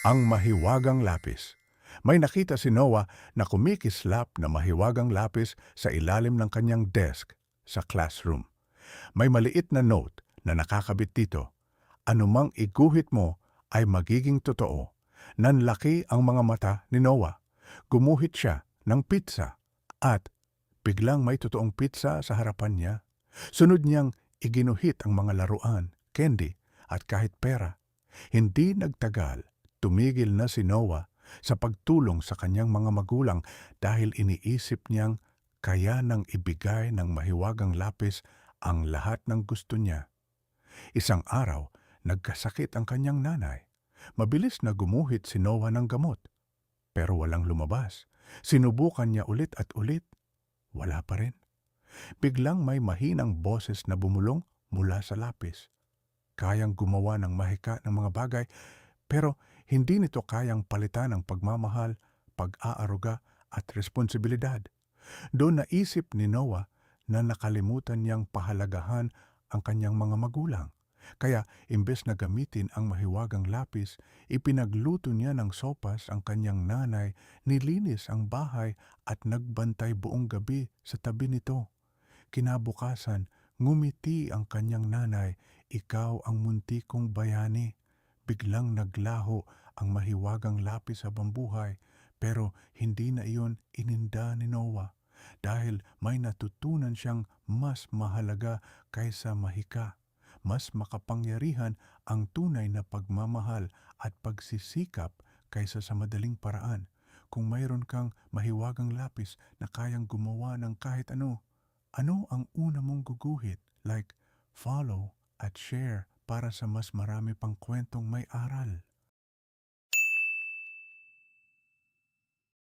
Ang mahiwagang lapis. May nakita si Noah na kumikislap na mahiwagang lapis sa ilalim ng kanyang desk sa classroom. May maliit na note na nakakabit dito. Anumang iguhit mo ay magiging totoo. Nanlaki ang mga mata ni Noah. Gumuhit siya ng pizza at biglang may totoong pizza sa harapan niya. Sunod niyang iginuhit ang mga laruan, candy at kahit pera. Hindi nagtagal, tumigil na si Noah sa pagtulong sa kanyang mga magulang dahil iniisip niyang kaya nang ibigay ng mahiwagang lapis ang lahat ng gusto niya. Isang araw, nagkasakit ang kanyang nanay. Mabilis na gumuhit si Noah ng gamot, pero walang lumabas. Sinubukan niya ulit at ulit, wala pa rin. Biglang may mahinang boses na bumulong mula sa lapis. Kayang gumawa ng mahika ng mga bagay, pero hindi nito kayang palitan ang pagmamahal, pag-aaruga at responsibilidad. Doon naisip ni Noah na nakalimutan niyang pahalagahan ang kanyang mga magulang. Kaya imbes na gamitin ang mahiwagang lapis, ipinagluto niya ng sopas ang kanyang nanay, nilinis ang bahay at nagbantay buong gabi sa tabi nito. Kinabukasan, ngumiti ang kanyang nanay, ikaw ang munti kong bayani. Biglang naglaho ang mahiwagang lapis sa bambuhay, pero hindi na iyon ininda ni Noah dahil may natutunan siyang mas mahalaga kaysa mahika. Mas makapangyarihan ang tunay na pagmamahal at pagsisikap kaysa sa madaling paraan. Kung mayroon kang mahiwagang lapis na kayang gumawa ng kahit ano, ano ang una mong guguhit? Like, follow at share para sa mas marami pang kwentong may aral.